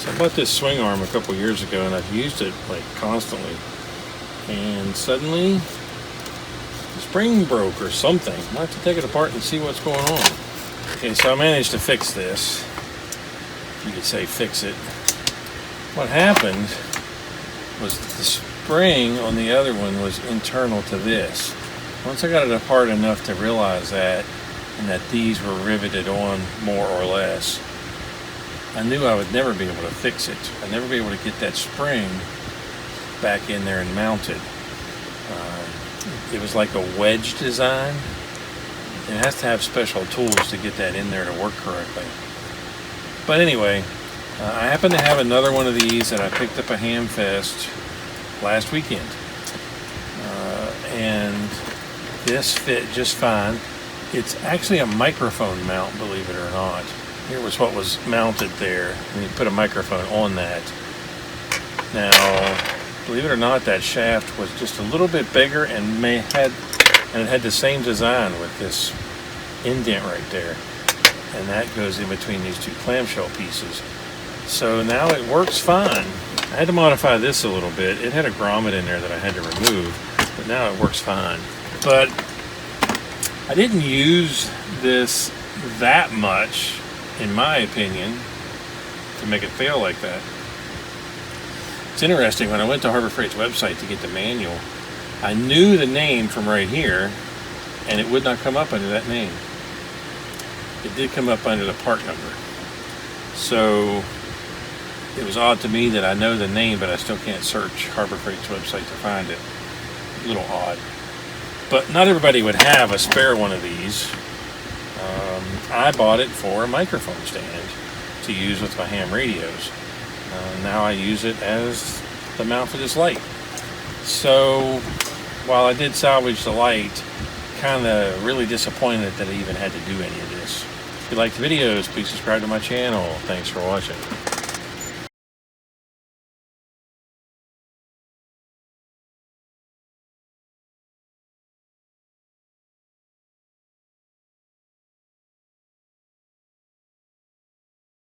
I bought this swing arm a couple years ago and I've used it like constantly. And suddenly, the spring broke or something. I'll have to take it apart and see what's going on. Okay, so I managed to fix this. You could say fix it. What happened was that the spring on the other one was internal to this. Once I got it apart enough to realize that, and that these were riveted on more or less, I knew I would never be able to fix it. I'd never be able to get that spring back in there and mounted. It was like a wedge design. It has to have special tools to get that in there to work correctly. But anyway, I happen to have another one of these that I picked up at Hamfest last weekend. And this fit just fine. It's actually a microphone mount, believe it or not. Here was what was mounted there, and you put a microphone on that. Now, believe it or not, that shaft was just a little bit bigger and it had the same design with this indent right there. And that goes in between these two clamshell pieces. So now it works fine. I had to modify this a little bit. It had a grommet in there that I had to remove, but now it works fine. But I didn't use this that much, in my opinion, to make it fail like that. It's interesting, when I went to Harbor Freight's website to get the manual, I knew the name from right here, and it would not come up under that name. It did come up under the part number. So it was odd to me that I know the name, but I still can't search Harbor Freight's website to find it. A little odd. But not everybody would have a spare one of these. I bought it for a microphone stand to use with my ham radios. Now I use it as the mount for this light. So while I did salvage the light, kind of really disappointed that I even had to do any of this. If you like the videos, please subscribe to my channel. Thanks for watching.